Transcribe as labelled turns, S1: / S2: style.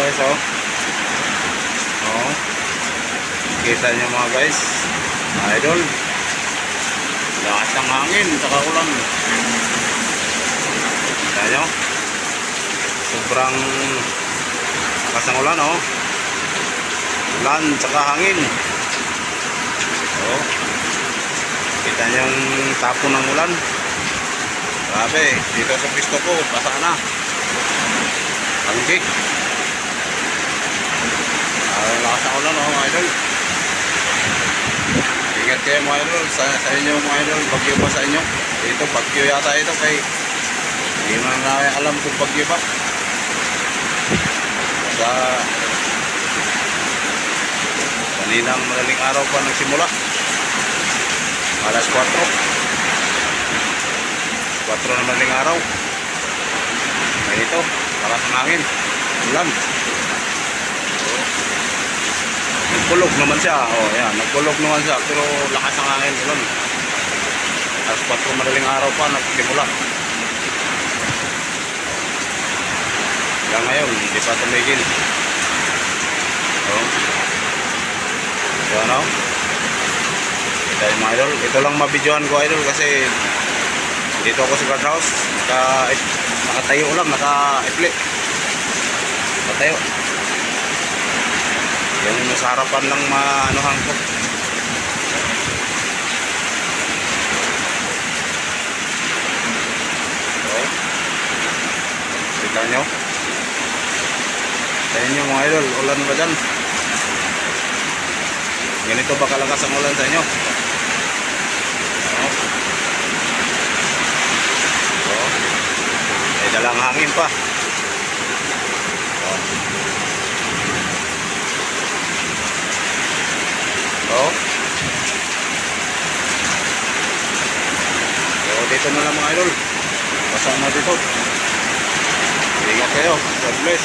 S1: guys, oh. Oh. Kita nyo mga guys, idol. Lakas ng hangin, saka ulan. Kita nyo. Sobrang lakas ng ulan, oh. Ulan, saka hangin. Oh. Kita nyo yung tapo ng ulan. Grabe, dito sa pisto ko, basa na. Hanggi. Lakas ng ulan, oh, mga idol. Ingat kayo mga idol, sa inyo mga idol, bagyo ba sa inyo? Dito, bagyo yata ito kay hindi man na alam kung bagyo ba. Sa kaninang madaling araw pa nagsimula. Alas 4 na madaling araw. Kaya ito, lakas ng hangin, ulan. Nagkulog naman siya. Oh, yan, nagkulog naman siya pero lakas ng hangin, ulan. Alas 4 madaling araw pa nagsimula. Hanggang ngayon, hindi pa tumigil. Oh. So, ano? Ito yung mga idol. Ito lang mabidyohan ko, idol, kasi dito ako sa guardhouse. Nakatayo lang, naka-ipli. Nakatayo. Yung nasa harapan lang maanuhan ko. So, kita nyo. Sa inyo mga idol, ulan ba dyan? Ganito ba kalakas ang ulan sa inyo? So, may dalang hangin pa. So, dito na lang mga idol. Pasang na dito. Ingat kayo. God bless.